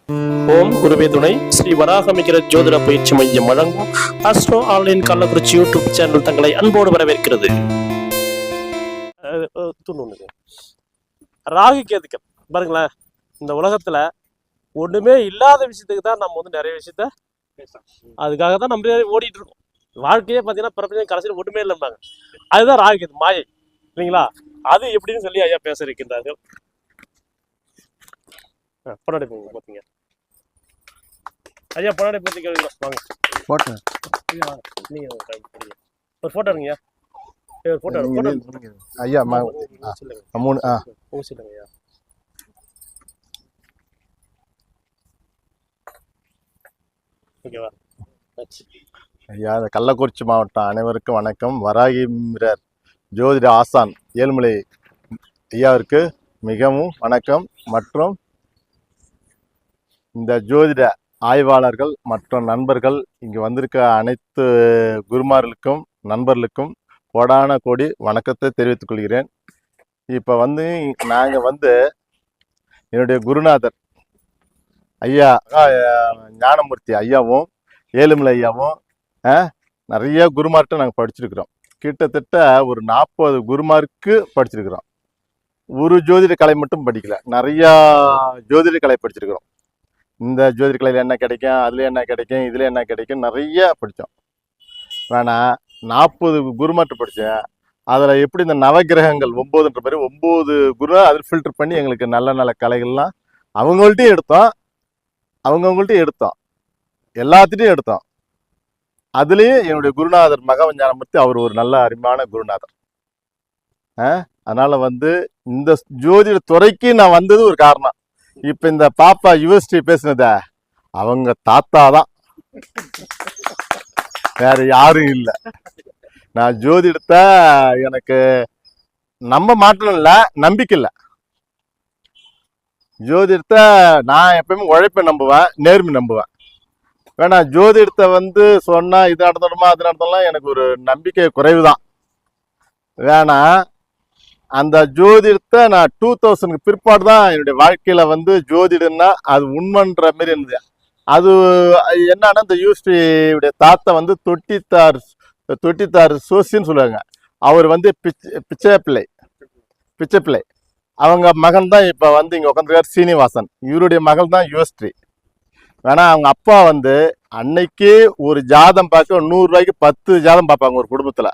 ஓம் குருவே துணை ஸ்ரீ வராகமிகிற ஜோதிட பயிற்சி மையம் வழங்கும் astro online Kallakurichi YouTube channel தங்களை அன்போடு வரவேற்கிறது. ராகு கேதுக்கள் பாருங்களேன், இந்த உலகத்துல ஒண்ணுமே இல்லாத விஷயத்துக்கு தான் நம்ம வந்து நிறைய விஷயத்த அதுக்காக தான் நம்ம ஓடிட்டு இருக்கோம். வாழ்க்கையே பார்த்தீங்கன்னா பிரபஞ்சம் கடைசியில் ஒண்ணுமே இல்லைன்னாங்க. அதுதான் ராகு கேது மாயை இல்லைங்களா? அது எப்படின்னு சொல்லி ஐயா பேச இருக்கின்றார்கள். பொன்னாடி போங்க பார்த்தீங்க ஐயா, பொன்னாடி பற்றி கேட்கலாம் வாங்க. போட்டோ நீங்க ஒரு போட்டோ எடுங்கய்யா. ஒரு போட்டோ ஐயா மூணு சொல்லுங்க ஐயா. ஓகேவா ஐயா? கள்ளக்குறிச்சி மாவட்டம் அனைவருக்கும் வணக்கம். வராகிமிரர் ஜோதிட ஆசான் ஏழுமலை ஐயாவிற்கு மிகவும் வணக்கம். மற்றும் இந்த ஜோதிட ஆய்வாளர்கள் மற்றும் நண்பர்கள் இங்கு வந்திருக்க அனைத்து குருமார்களுக்கும் நண்பர்களுக்கும் கோடான கோடி வணக்கத்தை தெரிவித்துக் கொள்கிறேன். இப்போ நாங்கள் என்னுடைய குருநாதர் ஐயா ஞானமூர்த்தி ஐயாவும் ஏழுமலை ஐயாவும் நிறைய குருமார்கிட்ட நாங்கள் படிச்சிருக்கிறோம். கிட்டத்தட்ட ஒரு 40 குருமாருக்கு படிச்சிருக்கிறோம். ஒரு ஜோதிட கலை மட்டும் படிக்கல, நிறையா ஜோதிட கலை படிச்சிருக்கிறோம். இந்த ஜோதிட கலையில் என்ன கிடைக்கும், அதில் என்ன கிடைக்கும், இதில் என்ன கிடைக்கும், நிறைய படித்தோம். ஆனால் 40 குருமார்கிட்ட படித்தேன். அதில் எப்படி இந்த நவகிரகங்கள் 9ன்ற பேர் 9 குரு அதில் ஃபில்டர் பண்ணி எங்களுக்கு நல்ல நல்ல கலைகள்லாம் அவங்கள்ட்டையும் எடுத்தோம், எல்லாத்திட்டையும் எடுத்தோம். அதுலேயும் என்னுடைய குருநாதர் மகவ ஞானமூர்த்தி அவர் ஒரு நல்ல அருமையான குருநாதர். அதனால் இந்த ஜோதிட துறைக்கு நான் வந்தது ஒரு காரணம். இப்போ இந்த பாப்பா யூனிவர்சிட்டி பேசுனத அவங்க தாத்தா தான், வேற யாரும் இல்லை. நான் ஜோதிடத்தை எனக்கு நம்ப மாட்டேன்னு இல்லை, நம்பிக்கை இல்லை. ஜோதிடத்தை நான் எப்பயுமே உழைப்பை நம்புவேன், நேர்மை நம்புவேன். வேணா ஜோதிடத்தை சொன்னா இது நடத்தணுமா அது நடத்தலாம், எனக்கு ஒரு நம்பிக்கை குறைவு தான். வேணா அந்த ஜோதிடத்தை நான் 2000 பிற்பாடு தான் என்னுடைய வாழ்க்கையில ஜோதிடம்னா அது உண்மைன்ற மாரி இருந்தது. அது என்னன்னா இந்த யூனிவர்சிட்டியுடைய தாத்தா தொட்டித்தார் சோசின்னு சொல்லுவாங்க. அவர் பிச்சைப்பிள்ளை அவங்க மகன் தான் இப்போ இங்கே உட்காந்துருக்காரு சீனிவாசன். இவருடைய மகள் தான் யூனிவர்சிட்டி. வேணா அவங்க அப்பா அன்னைக்கு ஒரு ஜாதம் பார்க்க 100 ரூபாய்க்கு 10 ஜாதம் பார்ப்பாங்க ஒரு குடும்பத்தில்.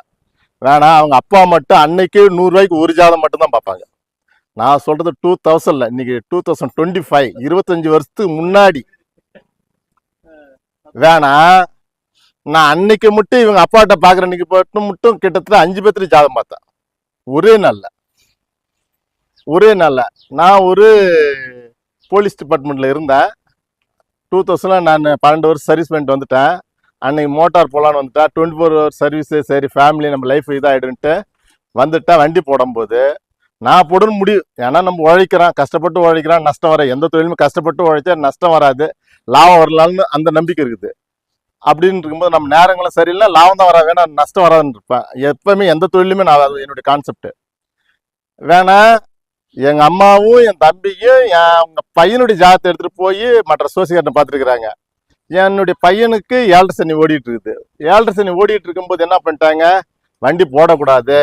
வேணா அவங்க அப்பா மட்டும் அன்னைக்கு 100 ரூபாய்க்கு ஒரு ஜாதம் மட்டும்தான் பார்ப்பாங்க. நான் சொல்றது 2000 இன்னைக்கு 2025 25 வருஷத்துக்கு முன்னாடி. வேணா நான் அன்னைக்கு மட்டும் இவங்க அப்பாட்ட பாக்குற அன்னைக்கு மட்டும் கிட்டத்தட்ட 5 பேர்த்து ஜாதம் பார்த்தேன் ஒரே நாள்ல. நான் ஒரு போலீஸ் டிபார்ட்மெண்ட்ல இருந்தேன். 2000 நான் 12 வருஷம் சர்வீஸ் பண்ணிட்டு வந்துட்டேன். அன்னைக்கு மோட்டார் போகலான்னு வந்துட்டேன். 24 ஹவர் சர்வீஸு, சரி ஃபேமிலி நம்ம லைஃப் இதாகிடுன்ட்டு வந்துட்டேன். வண்டி போடும்போது நான் போடணும் முடியும். ஏன்னா நம்ம உழைக்கிறோம், கஷ்டப்பட்டு உழைக்கிறோம், நஷ்டம் வர எந்த தொழிலுமே கஷ்டப்பட்டு உழைச்சா நஷ்டம் வராது, லாபம் வரலான்னு அந்த நம்பிக்கை இருக்குது. அப்படின்னு இருக்கும்போது நம்ம நேரங்களும் சரியில்லை, லாபம் தான் வராது, வேணா நஷ்டம் வராதுன்னு இருப்பேன். எப்பவுமே எந்த தொழிலுமே நான் அது என்னுடைய கான்செப்ட். வேணா எங்கள் அம்மாவும் என் தம்பியும் அவங்க பையனுடைய ஜாதத்தை எடுத்துகிட்டு போய் மற்ற சோசியக்காரனை பார்த்துருக்குறாங்க. என்னுடைய பையனுக்கு 7.5 சனி ஓடிட்டு இருக்குது. 7.5 சனி ஓடிட்டு இருக்கும்போது என்ன பண்ணிட்டாங்க, வண்டி போடக்கூடாது,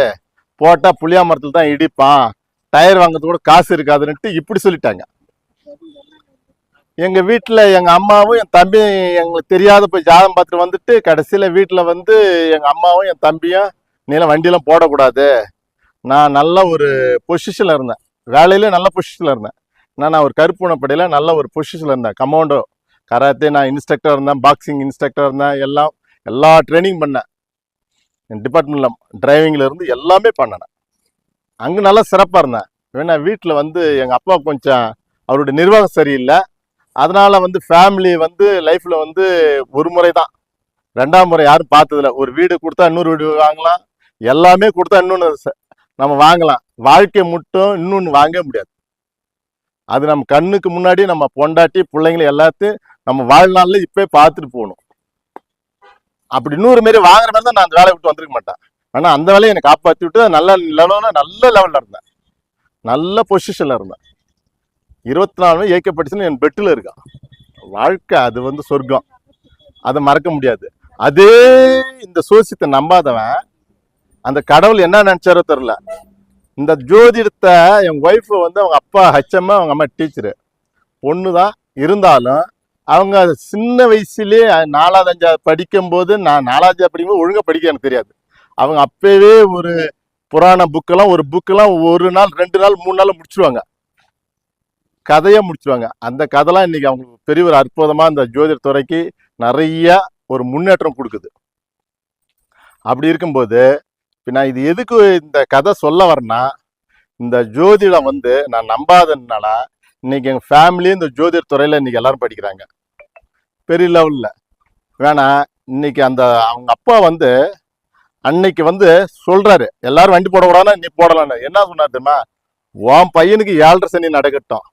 போட்டால் புளியா மரத்தில் தான் இடிப்பான், டயர் வாங்கிறது கூட காசு இருக்காதுன்னுட்டு இப்படி சொல்லிட்டாங்க. எங்கள் வீட்டில் எங்கள் அம்மாவும் என் தம்பியும் எங்களுக்கு தெரியாத போய் ஜாதம் பார்த்துட்டு வந்துட்டு கடைசியில் வீட்டில் எங்கள் அம்மாவும் என் தம்பியும் நீலாம் வண்டியெல்லாம் போடக்கூடாது. நான் நல்ல ஒரு பொசிஷனில் இருந்தேன், வேலையிலே நல்ல பொசிஷனில் இருந்தேன். நான் ஒரு கருப்புணப்படையில் நல்ல ஒரு பொசிஷனில் இருந்தேன். கமாண்டோ கராத்தே நான் இன்ஸ்ட்ரக்டர் இருந்தேன், பாக்ஸிங் இன்ஸ்ட்ரக்டர் இருந்தேன், எல்லா ட்ரைனிங் பண்ணேன். என் டிபார்ட்மெண்ட்டில் டிரைவிங்கில் இருந்து எல்லாமே பண்ணினேன். அங்கே நல்லா சிறப்பாக இருந்தேன். ஏன்னா வீட்டில் எங்கள் அப்பா கொஞ்சம் அவருடைய நிர்வாகம் சரியில்லை. அதனால் ஃபேமிலி லைஃப்பில் ஒரு முறை தான், 2ஆம் முறை யாரும் பார்த்ததில்ல. ஒரு வீடு கொடுத்தா இன்னொரு வீடு வாங்கலாம், எல்லாமே கொடுத்தா இன்னொன்று நம்ம வாங்கலாம். வாழ்க்கை மட்டும் இன்னொன்று வாங்கவே முடியாது. அது நம்ம கண்ணுக்கு முன்னாடி நம்ம பொண்டாட்டி பிள்ளைங்களை எல்லாத்தையும் நம்ம வாழ்நாளில் இப்போ பார்த்துட்டு போகணும். அப்படி இன்னொரு மாரி வாங்குற மாதிரி தான் நான் அந்த வேலையை விட்டு வந்துருக்க மாட்டேன். ஆனால் அந்த வேலையை எனக்கு காப்பாற்றி விட்டு நல்ல லெவலில் இருந்தேன், நல்ல பொசிஷனில் இருந்தேன். 24 ஏகே படிச்சுன்னு என் பெட்டில் இருக்கான். வாழ்க்கை அது வந்து சொர்க்கம், அதை மறக்க முடியாது. அதே இந்த சோசியத்தை நம்பாதவன் அந்த கடவுள் என்ன நினைச்சாரோ தெரியல. இந்த ஜோதிடத்தை என் ஒய்ஃப் வந்து அவங்க அப்பா ஹச்எம், அவங்க அம்மா டீச்சரு, பொண்ணுதான். இருந்தாலும் அவங்க சின்ன வயசுலேயே 4வது 5வது படிக்கும்போது, நான் 4வது படிக்கும்போது ஒழுங்கா படிக்க எனக்கு தெரியாது. அவங்க அப்பவே ஒரு புராண புக்கெல்லாம், ஒரு புக்கெல்லாம் 1 நாள் 2 நாள் 3 நாள் முடிச்சிருவாங்க, கதையை முடிச்சிருவாங்க. அந்த கதைலாம் இன்னைக்கு அவங்களுக்கு பெரிய ஒரு அற்புதமா இந்த ஜோதிட துறைக்கு நிறைய ஒரு முன்னேற்றம் கொடுக்குது. அப்படி இருக்கும்போது இப்போ நான் இது எதுக்கு இந்த கதை சொல்ல வரேன்னா, இந்த ஜோதிடம் வந்து நான் நம்பாததுனால இன்னைக்கு எங்கள் ஃபேமிலி இந்த ஜோதிட துறையில் இன்னைக்கு எல்லாரும் படிக்கிறாங்க பெரிய லெவலில். வேணா இன்னைக்கு அந்த அவங்க அப்பா வந்து அன்னைக்கு வந்து சொல்றாரு, எல்லாரும் வண்டி போடக்கூடாதுன்னா நீ போடலான்னு. என்ன சொன்னார் தெரியுமா? உன் பையனுக்கு 7.5 சனி நடக்கட்டும்,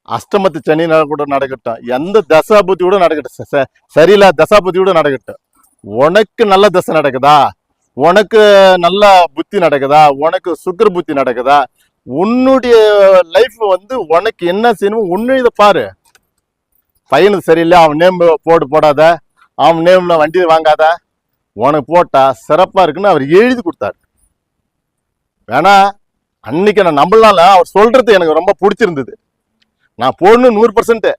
அஷ்டமத்து சனி கூட நடக்கட்டும், எந்த தசாபுத்தி கூட நடக்கட்டும், சரியில்ல தசாபுத்தி கூட நடக்கட்டும், உனக்கு நல்ல தசை நடக்குதா, உனக்கு நல்ல புத்தி நடக்குதா, உனக்கு சுக்கர புத்தி நடக்குதா, உன்னுடைய லைஃப் வந்து உனக்கு என்ன செய்யணும் ஒன்னு இதை பாரு. பையனுக்கு சரியில்லை, அவன் நேம் போடாத, அவன் நேம்ல வண்டி வாங்காத, உனக்கு போட்டா சிறப்பா இருக்குன்னு அவர் எழுதி கொடுத்தாரு. வேணா அன்னைக்கு நான் நம்பலால, அவர் சொல்றது எனக்கு ரொம்ப பிடிச்சிருந்தது. நான் போடணும் 100%.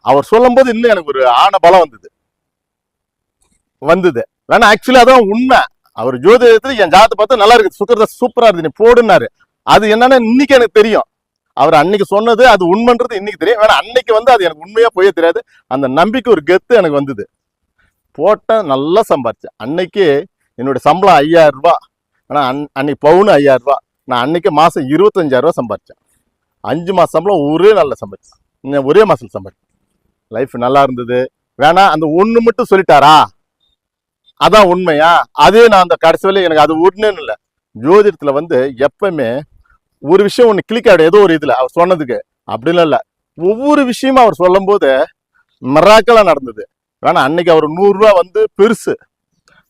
அவர் சொல்லும் போது இன்னும் எனக்கு ஒரு ஆன பலம் வந்தது. வேணா ஆக்சுவலி அதான் உண்மை. அவர் ஜோதிடத்துல என் ஜாதகத்தை பார்த்தா நல்லா இருக்குது, சுக்கரத்தை சூப்பரா இருக்கு, நீ போடுனாரு. அது என்னன்னா இன்னைக்கு எனக்கு தெரியும். அவர் அன்னைக்கு சொன்னது அது உண்மைன்றது இன்னைக்கு தெரியும். வேணா அன்னைக்கு வந்து அது எனக்கு உண்மையா போயே தெரியாது. அந்த நம்பிக்கை ஒரு கெத்து எனக்கு வந்தது. போட்டேன், நல்லா சம்பாரிச்சேன். அன்னைக்கு என்னுடைய சம்பளம் 5000 ரூபாய். ஆனா அன்னைக்கு பவுன் 5000 ரூபாய். நான் அன்னைக்கு மாசம் 25,000 ரூபாய் சம்பாரிச்சேன். 5 மாசம் சம்பளம் ஒரே நாள்ல சம்பாரிச்சேன், ஒரே மாசம் சம்பாரிச்சேன். லைஃப் நல்லா இருந்தது. வேணா அந்த ஒண்ணு மட்டும் சொல்லிட்டாரா, அதான் உண்மையா? அதே நான் அந்த கடைசி வரை எனக்கு அது ஒண்ணுன்னு இல்லை. ஜோதிடத்துல வந்து எப்பவுமே ஒரு விஷயம் ஒண்ணு கிளிக் ஆகிடும் ஏதோ ஒரு இதுல அவர் சொன்னதுக்கு, அப்படிலாம் இல்லை. ஒவ்வொரு விஷயமும் அவர் சொல்லும் போது மிராக்கலா நடந்தது. வேணா அன்னைக்கு அவர் 100 ரூபாய் வந்து பெருசு.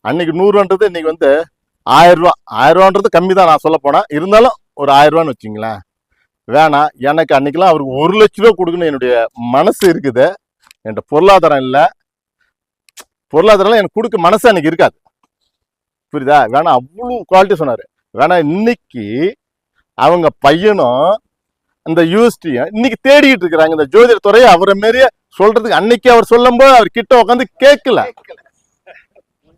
அன்னைக்கு 100 ரூபான்றது இன்னைக்கு வந்து 1000 ரூபாய். 1000 ரூபான்றது கம்மி தான் நான் சொல்ல போனா, இருந்தாலும் ஒரு 1000 ரூபான்னு வச்சுங்களேன். வேணா எனக்கு அன்னைக்கெல்லாம் அவருக்கு 1 லட்ச ரூபா கொடுக்கணும் என்னுடைய மனசு இருக்குது. என்கிட்ட பொருளாதாரம் இல்லை, பொருளாதாரம் எனக்கு கொடுக்க மனசு அன்னைக்கு இருக்காது, புரியுதா? வேணா அவ்வளவு குவாலிட்டி சொன்னாரு. வேணா இன்னைக்கு அவங்க பையனும் இந்த யூனிவர்சிட்டியும் இன்னைக்கு தேடிக்கிட்டு இருக்கிறாங்க இந்த ஜோதிட துறையை. அவரை மாரியே சொல்றதுக்கு அன்னைக்கு அவர் சொல்லும் போது அவர் கிட்ட உட்காந்து கேட்கல.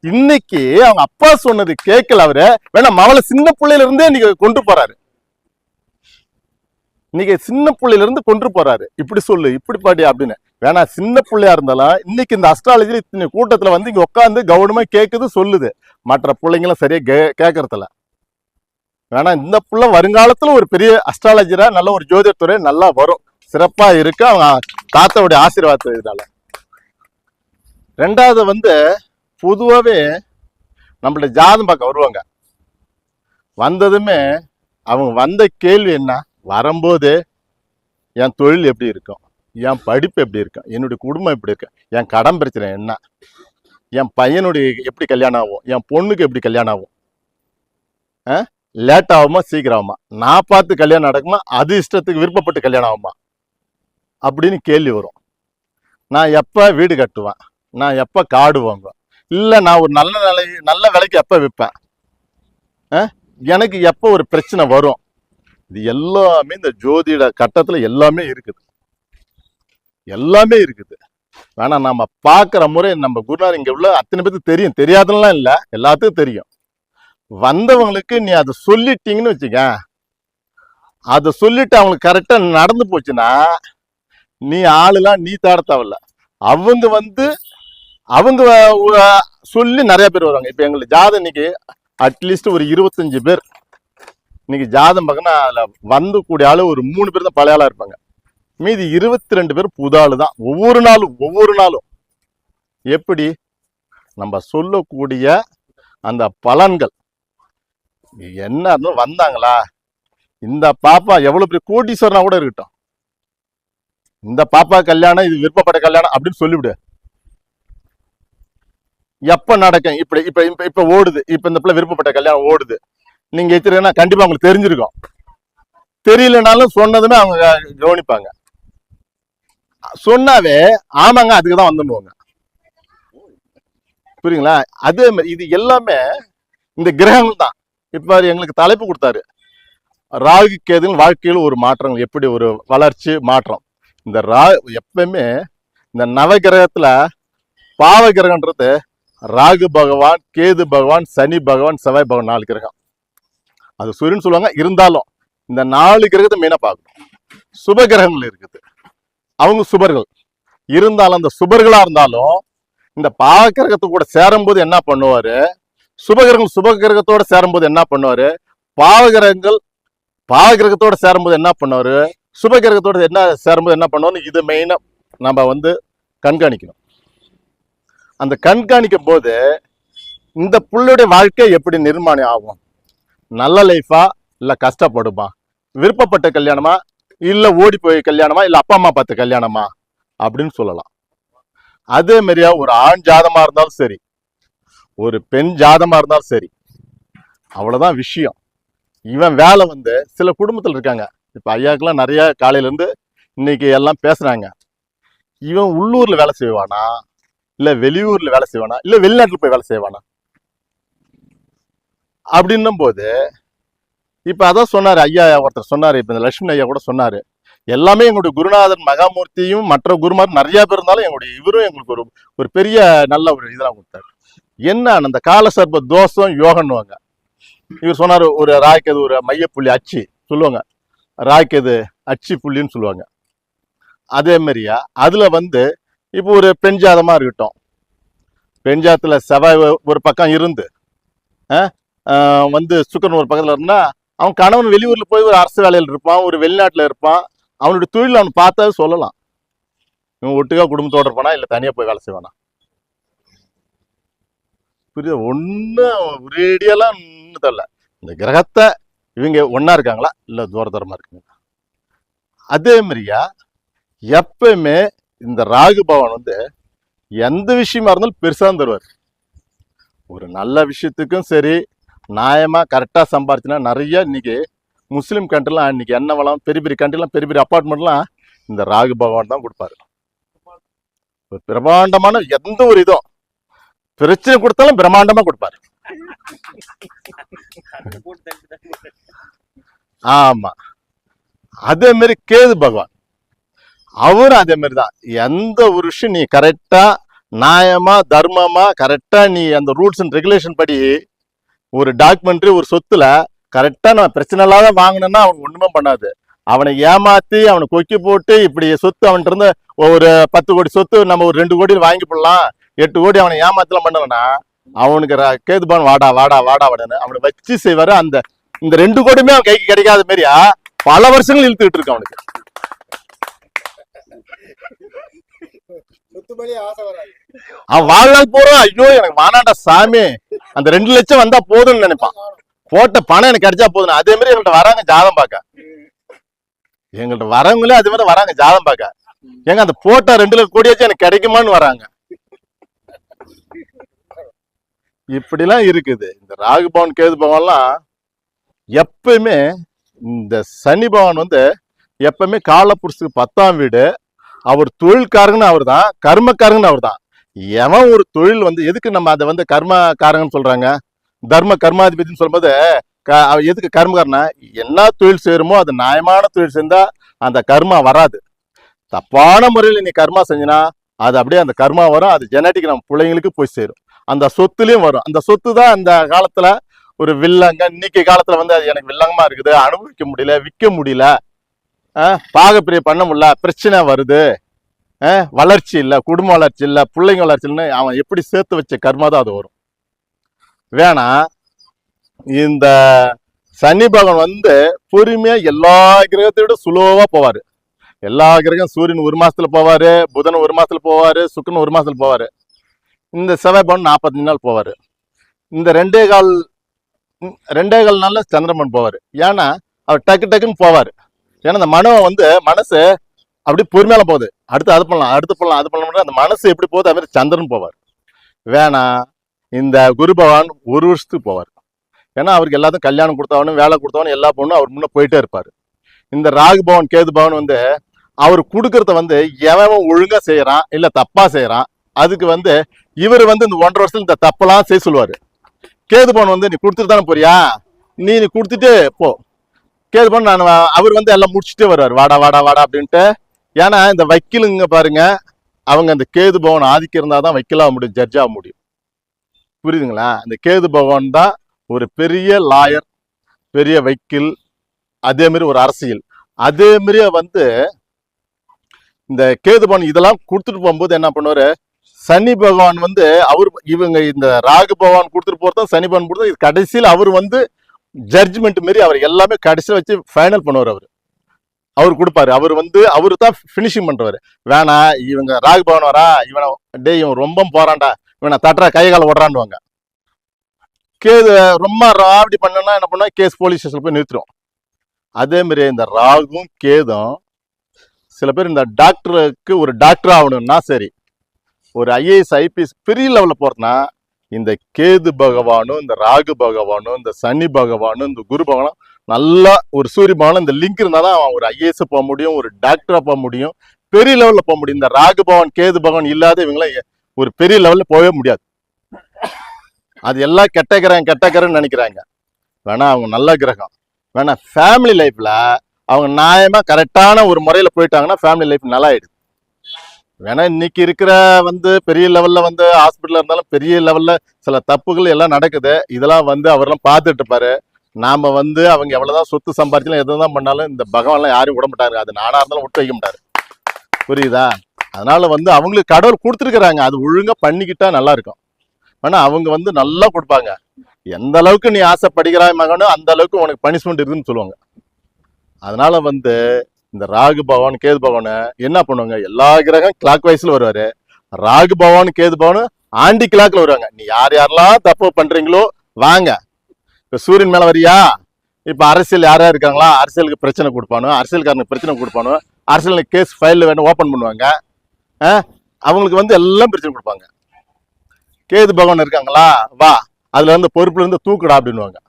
இன்னைக்கு அவங்க அப்பா சொன்னது கேட்கல. அவரு வேணா மவளை சின்ன பிள்ளையில இருந்தே இன்னைக்கு கொண்டு போறாரு. இன்னைக்கு சின்ன பிள்ளையில இருந்து கொண்டு போறாரு, இப்படி சொல்லு இப்படி பாடி அப்படின்னு. வேணா சின்ன பிள்ளையா இருந்தாலும் இன்னைக்கு இந்த அஸ்ட்ராலஜில இத்தனை கூட்டத்துல வந்து இங்க உட்காந்து கவனமா கேட்குது, சொல்லுது. மற்ற பிள்ளைங்களும் சரியா கேட்கறதில்ல. வேணா இந்த புள்ள வருங்காலத்துல ஒரு பெரிய அஸ்ட்ராலஜரா நல்ல ஒரு ஜோதிடத்துறை நல்லா வரும், சிறப்பா இருக்கு அவங்க தாத்தாவுடைய ஆசீர்வாதத்தினால. ரெண்டாவது வந்து பொதுவாகவே நம்மளுடைய ஜாதகம் பார்க்க வருவாங்க. வந்ததுமே அவங்க வந்த கேள்வி என்ன, வரும்போது என் தொழில் எப்படி இருக்கும், என் படிப்பு எப்படி இருக்கும், என்னுடைய குடும்பம் எப்படி இருக்கு, என் கடன் பிரச்சனை என்ன, என் பையனுடைய எப்படி கல்யாணம் ஆகும், என் பொண்ணுக்கு எப்படி கல்யாணம் ஆகும், லேட் ஆகுமா சீக்கிரம் ஆகுமா, நான் பார்த்து கல்யாணம் நடக்குமா, அது இஷ்டத்துக்கு விருப்பப்பட்டு கல்யாணம் ஆகுமா அப்படின்னு கேள்வி வரும். நான் எப்போ வீடு கட்டுவேன், நான் எப்போ காடு வாங்குவேன், இல்லை நான் ஒரு நல்ல விலைக்கு எப்போ விற்பேன், எனக்கு எப்போ ஒரு பிரச்சனை வரும். இது எல்லாமே இந்த ஜோதிட கட்டத்தில் எல்லாமே இருக்குது, எல்லாமே இருக்குது. வேணா நம்ம பார்க்குற முறை நம்ம குருநாதர் இங்கே உள்ள அத்தனை பேருக்கு தெரியும், தெரியாதுலாம் இல்லை, எல்லாத்துக்கும் தெரியும். வந்தவங்களுக்கு நீ அதை சொல்லிட்டீங்கன்னு வச்சுக்க, அதை சொல்லிட்டு அவங்களுக்கு கரெக்டாக நடந்து போச்சுன்னா நீ ஆளுலாம் நீ தேட தேவையில்ல. அவங்க வந்து அவங்க சொல்லி நிறைய பேர் வருவாங்க. இப்போ எங்களுக்கு ஜாதம் இன்னைக்கு அட்லீஸ்ட் ஒரு 25 பேர் இன்னைக்கு ஜாதம் பார்க்கணும். அதில் வந்து கூடிய ஆளு ஒரு 3 பேர் தான் பழைய ஆளா இருப்பாங்க, மீதி 22 பேர் புது ஆளு தான். ஒவ்வொரு நாளும் எப்படி நம்ம சொல்லக்கூடிய அந்த பலன்கள் என்ன இருந்தாலும் வந்தாங்களா, இந்த பாப்பா எவ்வளவு பெரிய கோடீஸ்வரனா கூட இருக்கட்டும், இந்த பாப்பா கல்யாணம் இது விருப்பப்பட்ட கல்யாணம் அப்படின்னு சொல்லிவிடு. எப்ப நடக்கும், இப்படி இப்ப இப்ப இப்ப ஓடுது, இப்ப இந்த பிள்ளை விருப்பப்பட்ட கல்யாணம் ஓடுது, நீங்க வச்சிருக்கீங்கன்னா கண்டிப்பா உங்களுக்கு தெரிஞ்சிருக்கும். தெரியலனாலும் சொன்னதுமே அவங்க கவனிப்பாங்க. சொன்னாவே ஆமாங்க அதுக்கு தான் வந்துடுவாங்க. புரியுங்களா? அதே மாதிரி இது எல்லாமே இந்த கிரகங்கள் தான். இப்ப எங்களுக்கு தலைப்பு கொடுத்தாரு, ராகு கேதுன்னு வாழ்க்கையில் ஒரு மாற்றங்கள், எப்படி ஒரு வளர்ச்சி மாற்றம். இந்த எப்பவுமே இந்த நவகிரகத்துல பாவ கிரகன்றது ராகு பகவான், கேது பகவான், சனி பகவான், செவ்வாய் பகவான், 4 கிரகம். அது சூரியன் சொல்லுவாங்க. இருந்தாலும் இந்த 4 கிரகத்தை மெயினா பார்க்கணும். சுப கிரகங்கள் இருக்குது, அவங்க சுபர்கள். இருந்தாலும் அந்த சுபர்களா இருந்தாலும் இந்த பாவ கிரகத்து கூட சேரும்போது என்ன பண்ணுவாரு, சுபகிரகங்கள் சுப கிரகத்தோட சேரும்போது என்ன பண்ணுவாரு, பாவ கிரகத்தோட சேரும்போது என்ன பண்ணுவாரு, சுப கிரகத்தோட என்ன சேரும்போது என்ன பண்ணுவாரு. இது மெயினா நம்ம கண்காணிக்கணும். அந்த கண்காணிக்கும் போது இந்த புள்ளுடைய வாழ்க்கை எப்படி நிர்மாணம் ஆகும், நல்ல லைஃபா இல்ல கஷ்டப்படுமா, விருப்பப்பட்ட கல்யாணமா இல்ல ஓடி போய் கல்யாணமா இல்ல அப்பா அம்மா பார்த்த கல்யாணமா அப்படின்னு சொல்லலாம். அதே மாதிரியா ஒரு ஆண் ஜாதமா இருந்தாலும் சரி, ஒரு பெண் ஜாதமா இருந்தாலும் சரி, அவ்வளவுதான் விஷயம். இவன் வேலை சில குடும்பத்தில் இருக்காங்க. இப்ப ஐயாக்கெல்லாம் நிறைய காலையில இருந்து இன்னைக்கு எல்லாம் பேசுறாங்க. இவன் உள்ளூர்ல வேலை செய்வானா இல்ல வெளியூர்ல வேலை செய்வானா இல்ல வெளிநாட்டுல போய் வேலை செய்வானா அப்படின்னும் போது, இப்ப அதான் சொன்னாரு ஐயா, ஒருத்தர் சொன்னாரு, இப்ப இந்த லட்சுமி ஐயா கூட சொன்னாரு, எல்லாமே எங்களுடைய குருநாதன் மகாமூர்த்தியும் மற்ற குருமார் நிறைய பேர் இருந்தாலும் எங்களுடைய இவரும் எங்களுக்கு ஒரு பெரிய நல்ல ஒரு இதெல்லாம் கொடுத்தாரு. என்ன அந்த கால சர்ப தோஷம் யோகன்னுவாங்க. இவர் சொன்னாரு, ஒரு ராய்க்கது ஒரு மையப்புள்ளி அச்சு சொல்லுவாங்க, ராய்க்கது அச்சு புள்ளின்னு சொல்லுவாங்க. அதே மாதிரியா அதுல இப்போ ஒரு பெண் ஜாதமா இருக்கட்டும், பெண் ஜாதத்துல செவ்வாய் ஒரு பக்கம் இருந்து சுக்கரன் ஒரு பக்கத்துல இருந்தா, அவன் கணவன் வெளியூர்ல போய் ஒரு அரசு வேலையில் இருப்பான், ஒரு வெளிநாட்டுல இருப்பான், அவனுடைய தொழில் அவன் பார்த்தா சொல்லலாம், இவன் ஒட்டுக்கா குடும்பத்தோட இருப்பானா இல்ல தனியா போய் வேலை செய்வானா. புரியுது? ஒண்ணு ஒரேடியெல்லாம் தெரியல. இந்த கிரகத்தை இவங்க ஒன்னா இருக்காங்களா இல்ல தூரமா இருக்குங்க. அதே மாதிரியா எப்பயுமே இந்த ராகு பகவான் எந்த விஷயமா இருந்தாலும் பெருசா தருவார். ஒரு நல்ல விஷயத்துக்கும் சரி, நியாயமா கரெக்டா சம்பாரிச்சுனா நிறைய இன்னைக்கு முஸ்லீம் கண்ட்ரிலாம் இன்னைக்கு என்ன வளம், பெரிய பெரிய கண்ட்ரிலாம் பெரிய பெரிய அப்பார்ட்மெண்ட்லாம் இந்த ராகு பகவான் தான் கொடுப்பாரு. ஒரு பிரம்மாண்டமான எந்த ஒரு இதோ பிரச்சனை கொடுத்தாலும் பிரம்மாண்டமா கொடுப்பாரு. ஆமா. அதே மாதிரி கேது பகவான் அவரும் அதே மாதிரிதான். எந்த ஒரு விஷயம் நீ கரெக்டா நியாயமா தர்மமா கரெக்டா நீ அந்த ரூல்ஸ் அண்ட் ரெகுலேஷன் படி ஒரு டாக்குமெண்ட்ரி ஒரு சொத்துல கரெக்டா நான் பிரச்சனை இல்லாத வாங்கினேன்னா அவனுக்கு ஒண்ணுமே பண்ணாது. அவனை ஏமாத்தி அவனை கொக்கி போட்டு இப்படி சொத்து அவன்கிட்ட இருந்து ஒரு 10 கோடி சொத்து நம்ம ஒரு 2 கோடியில் வாங்கி போடலாம், 8 கோடி அவனை ஏமாத்தலாம் பண்ணவனா அவனுக்கு கேதுபான் வாடா வாடா வாடா வாடன்னு அவனை வச்சு செய்வாரு. இந்த 2 கோடியுமே அவன் கைக்கு கிடைக்காத மாதிரியா பல வருஷங்கள் இழுத்துக்கிட்டு இருக்கு அவனுக்கு. அவன் வாழ்நாள் போறான், ஐயோ எனக்கு வானாண்டா சாமி, அந்த 2 லட்சம் வந்தா போதும்னு நினைப்பான், போட்ட பணம் எனக்கு கிடைச்சா போதும். அதே மாதிரி எங்கள்கிட்ட வராங்க ஜாதம் பார்க்க, எங்கள்கிட்ட வரவங்களே அதே மாதிரி வராங்க ஜாதம் பார்க்க, ஏங்க அந்த போட்ட 2 கோடியாச்சும் எனக்கு கிடைக்குமான்னு வராங்க. இப்படிலாம் இருக்குது. இந்த ராகு பவன் கேது பவன்லாம் எப்பயுமே இந்த சனி பவன் எப்பவுமே காலப்புருஷுக்கு 10ஆம் வீடு. அவர் தொழில்காரங்கன்னு அவர் தான், கர்மக்காரங்கன்னு அவர் தான். எவன் ஒரு தொழில் எதுக்கு நம்ம அதை கர்மக்காரங்கன்னு சொல்றாங்க, தர்ம கர்மாதிபதினு சொல்லும்போது எதுக்கு கர்மக்காரனா, என்ன தொழில் செய்யறமோ அது நியாயமான தொழில் செஞ்சா அந்த கர்மா வராது. தப்பான முறையில் நீ கர்மா செஞ்சினா அது அப்படியே அந்த கர்மா வரும், அது ஜெனட்டிக் நம்ம பிள்ளைங்களுக்கு போய் சேரும், அந்த சொத்துலயும் வரும். அந்த சொத்து தான் அந்த காலத்துல ஒரு வில்லங்க, இன்னைக்கு காலத்துல அது எனக்கு வில்லங்கமா இருக்குது, அனுபவிக்க முடியல, விற்க முடியல, பாகப்பிரியம் பண்ண முடியல, பிரச்சனை வருது, வளர்ச்சி இல்லை, குடும்ப வளர்ச்சி இல்லை, பிள்ளைங்க வளர்ச்சின்னு அவன் எப்படி சேர்த்து வச்ச கர்மா தான் அது வரும். வேணா இந்த சனி பகவான் பொறுமையா எல்லா கிரகத்தையோட சுலோவா போவாரு. எல்லா கிரகம் சூரியன் 1 மாசத்துல போவாரு, புதன் 1 மாசத்துல போவாரு, சுக்கிரன் 1 மாசத்துல போவாரு. இந்த செவ்வாய் பகவான் 45 நாள் போவாரு. இந்த 2.25 நாள்ல சந்திரமன் போவாரு. ஏன்னா அவர் டக்கு டக்குன்னு போவாரு. ஏன்னா அந்த மனசு அப்படி பொறுமையால போகுது, அடுத்து அது பண்ணலாம் அடுத்து பண்ணலாம் அது பண்ணலாம், அந்த மனசு எப்படி போகுது அது மாதிரி சந்திரன் போவார். வேணா இந்த குரு பகவான் 1 வருஷத்துக்கு போவார். ஏன்னா அவருக்கு எல்லாத்தையும் கல்யாணம் கொடுத்தவனும் வேலை கொடுத்தவனும் எல்லா பொண்ணும் அவர் முன்ன போயிட்டே இருப்பாரு. இந்த ராகு பவன் கேது பவன் அவர் கொடுக்கறத வந்து எவன் ஒழுங்கா செய்யறான் இல்ல தப்பா செய்யறான், அதுக்கு வந்து இவர் வந்து இந்த 1.5 வருஷத்துல இந்த தப்பெல்லாம் செய்ய சொல்லுவாரு. கேது பவன் வந்து நீ கொடுத்துட்டு தானே போறியா, நீ கொடுத்துட்டு போ. கேது பவன் அவர் வந்து எல்லாம் முடிச்சுட்டே வருவார், வாடா வாடா வாடா அப்படின்ட்டு. ஏன்னா இந்த வக்கீலுங்க பாருங்க, அவங்க அந்த கேது பவன் ஆதிக்கம் இருந்தாதான் வக்கீலாக முடியும், ஜட்ஜாக முடியும். புரியுதுங்களா? இந்த கேது பகவான் தான் ஒரு பெரிய லாயர், பெரிய வக்கீல், அதே மாதிரி ஒரு அரசியல். அதே மாதிரியே வந்து இந்த கேது பகவான் இதெல்லாம் கொடுத்துட்டு போகும்போது என்ன பண்ணுவாரு, சனி பகவான் வந்து இவங்க இந்த ராகு பகவான் கொடுத்துட்டு போறதும் சனி பகவான் கொடுத்தா, இது கடைசியில் அவர் வந்து ஜட்ஜ்மெண்ட் மாரி அவர் எல்லாமே கடைசியில் வச்சு ஃபைனல் பண்ணுவார். அவர் கொடுப்பாரு. அவரு தான் பினிஷிங் பண்றவர். வேணா இவங்க ராகு பவன் வரா, இவன் ரொம்ப போறான்டா, இவனை தட்டுறா கை கால ஓடுறான்டுவாங்க. கேது ரொம்ப ராவடி பண்ணனா என்ன பண்ணா, கேஸ் போலீஸ் ஸ்டேஷன்ல போய் நிறுத்திடும். அதே மாதிரி இந்த ராகும் கேதும், சில பேர் இந்த டாக்டருக்கு ஒரு டாக்டர் ஆகணும்னா சரி, ஒரு ஐஏஎஸ் ஐபிஎஸ் பெரிய லெவல்ல போறதுனா, இந்த கேது பகவானும் இந்த ராகு பகவானும் இந்த சனி பகவானும் இந்த குரு பகவானும் நல்லா ஒரு சூரிய பகவானும் இந்த லிங்க் இருந்தாதான் அவன் ஒரு ஐஏஎஸ் போக முடியும், ஒரு டாக்டரா போக முடியும், பெரிய லெவல்ல போக முடியும். இந்த ராகு பகவான் கேது பகவான் இல்லாத இவங்களாம் ஒரு பெரிய லெவல்ல போகவே முடியாது. அது எல்லாம் கெட்ட கிரகம்னு நினைக்கிறாங்க. வேணா அவங்க நல்ல கிரகம். வேணா ஃபேமிலி லைஃப்ல அவங்க நியாயமா கரெக்டான ஒரு முறையில போயிட்டாங்கன்னா ஃபேமிலி லைஃப் நல்லா ஆயிடுது. வேணா இன்னைக்கு இருக்கிற வந்து பெரிய லெவல்ல வந்து ஹாஸ்பிட்டல்ல இருந்தாலும் பெரிய லெவல்ல சில தப்புகள் எல்லாம் நடக்குது. இதெல்லாம் வந்து அவரெல்லாம் பார்த்துட்டு இருப்பாரு. நாம வந்து அவங்க எவ்வளவுதான் சொத்து சம்பாதிச்சாலும் எதுதான் பண்ணாலும் இந்த பகவான்லாம் யாரும் விட மாட்டாரு. அது நானா இருந்தாலும் விட்டு வைக்க மாட்டாரு. புரியுதா? அதனால வந்து அவங்களுக்கு கடவுள் கொடுத்துருக்குறாங்க, அது ஒழுங்கா பண்ணிக்கிட்டா நல்லா இருக்கும். ஆனா அவங்க வந்து நல்லா கொடுப்பாங்க. எந்த அளவுக்கு நீ ஆசைப்படுகிறாய் மகனோ அந்த அளவுக்கு உனக்கு பனிஷ்மெண்ட் இருக்குன்னு சொல்லுவாங்க. அதனால வந்து இந்த ராகு பகவான் கேது பகவான் என்ன பண்ணுவாங்க, எல்லா கிரகம் கிளாக் வைஸ்ல வருவாரு. ராகு பகவான் கேது பகவான் ஆண்டி கிளாக்ல வருவாங்க. நீ யார் யாரெல்லாம் தப்பு பண்றீங்களோ வாங்க. இப்ப சூரியன் மேல வரியா, இப்ப அரசியல் யாரா இருக்காங்களா, அரசியலுக்கு பிரச்சனை கொடுப்பானோ, அரசியல்காரனுக்கு பிரச்சனை கொடுப்பானோ, அரசியல் கேஸ் ஃபைல் வேணும் ஓபன் பண்ணுவாங்க. அவங்களுக்கு வந்து எல்லாம் பிரச்சனை கொடுப்பாங்க. கேது பகவான் இருக்காங்களா, வா அதுல இருந்து பொறுப்புல இருந்து தூக்குடா அப்படின்னுவாங்க.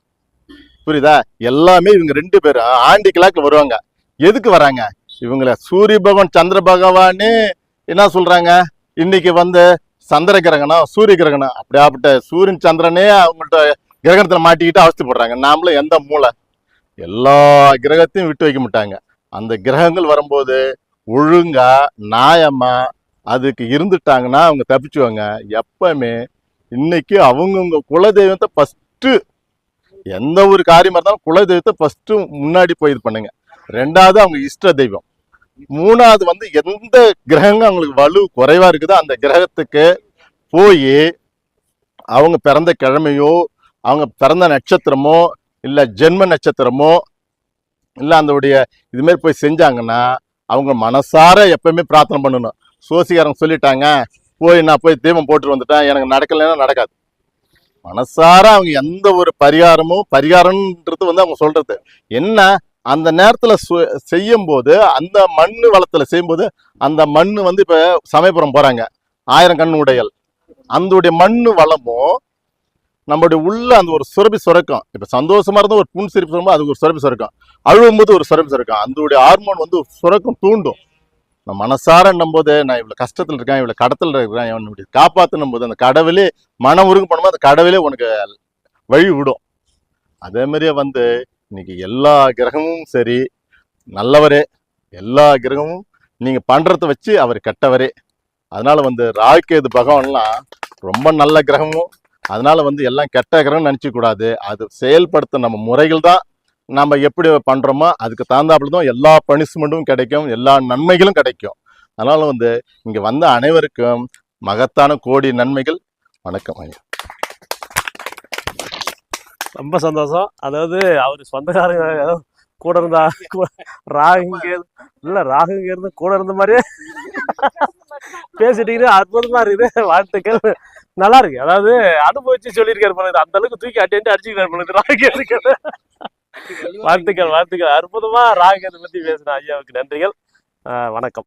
புரியுதா? எல்லாமே இவங்க 2 பேரும் ஆண்டி கிளாக்ல வருவாங்க. எதுக்கு வராங்க, இவங்கள சூரிய பகவான் சந்திர பகவானே என்ன சொல்றாங்க, இன்னைக்கு வந்து சந்திர கிரகணம் சூரிய கிரகணம், அப்படியாப்பட்ட சூரியன் சந்திரனே அவங்கள்ட்ட கிரகணத்துல மாட்டிக்கிட்டு அவஸ்தைப்படுறாங்க. நாமளும் எந்த மூளை, எல்லா கிரகத்தையும் விட்டு வைக்க மாட்டாங்க. அந்த கிரகங்கள் வரும்போது ஒழுங்கா நியாயமா அதுக்கு இருந்துட்டாங்கன்னா அவங்க தப்பிச்சுவாங்க. எப்பவுமே இன்னைக்கு அவங்கவுங்க குலதெய்வத்தை ஃபர்ஸ்ட், எந்த ஒரு காரியமா இருந்தாலும் குலதெய்வத்தை ஃபர்ஸ்ட் முன்னாடி போய் இது பண்ணுங்க. 2வது அவங்க இஷ்ட தெய்வம். 3வது வந்து எந்த கிரகங்கள் அவங்களுக்கு வலு குறைவா இருக்குதோ அந்த கிரகத்துக்கு போய் அவங்க பிறந்த கிழமையோ, அவங்க பிறந்த நட்சத்திரமோ, இல்ல ஜென்ம நட்சத்திரமோ, இல்ல அதோடைய இது மாதிரி போய் செஞ்சாங்கன்னா அவங்க மனசார எப்பவுமே பிரார்த்தனை பண்ணணும். சோசிகாரங்க சொல்லிட்டாங்க நான் போய் தீபம் போட்டு வந்துட்டேன், எனக்கு நடக்கலைன்னா நடக்காது. மனசார அவங்க எந்த ஒரு பரிகாரம்ன்றது வந்து அவங்க சொல்றது என்ன, அந்த நேரத்துல செய்யும் போது அந்த மண்ணு வளத்துல செய்யும்போது அந்த மண்ணு வந்து இப்ப சமயபுரம் போறாங்க, 1000 கண்ணு உடையல், அந்த மண்ணு வளமும் நம்மளுடைய உள்ள அந்த ஒரு சுரபி சுரக்கும். இப்ப சந்தோஷமா இருந்தா ஒரு புன் சிரிப்பு சொல்லும்போது அதுக்கு ஒரு சுரபி சுரக்கும், அழுவும் போது ஒரு சுரபி சுரக்கும். அந்த ஹார்மோன் வந்து சுரக்கும், தூண்டும். நான் மனசார நம்போது நான் இவ்வளவு கஷ்டத்துல இருக்கேன், இவ்வளவு கடத்துல இருக்கிறேன், என்னுடைய காப்பாத்தணும் போது அந்த கடவுளே மனம் உருகு பண்ணும்போது அந்த கடவுளே உனக்கு வழி விடும். அதே மாதிரியே வந்து இன்னைக்கு எல்லா கிரகமும் சரி நல்லவரே, எல்லா கிரகமும் நீங்க பண்றத வச்சு அவர் கெட்டவரே. அதனால வந்து ராகுகேது பகவான்லாம் ரொம்ப நல்ல கிரகமும், அதனால வந்து எல்லாம் கெட்ட கிரகம் நினைக்க கூடாது. அது செயல்படுத்த நம்ம முறைகள் தான் நம்ம எப்படி பண்றோமோ அதுக்கு தகுந்தாப்புல தான் எல்லா பனிஷ்மெண்ட்டும் கிடைக்கும், எல்லா நன்மைகளும் கிடைக்கும். அதனால வந்து இங்க வந்த அனைவருக்கும் மகத்தான கோடி நன்மைகள். வணக்கம் ஐயா. ரொம்ப சந்தோஷம். அதாவது அவரு சொந்தக்காரங்க கூட இருந்தா ராகுங்க இருந்து கூட இருந்த மாதிரியே பேசிட்டீங்க. அற்புதமா இருக்குது. வாழ்த்துக்கள், நல்லா இருக்கு. அதாவது அனுபவிச்சு சொல்லியிருக்காரு போல, அந்த அளவுக்கு தூக்கி அடிச்சுக்கிறாரு போல ராகு. வாழ்த்துக்கள். அற்புதமா ராகு பத்தி பேசுற ஐயாவுக்கு நன்றிகள். வணக்கம்.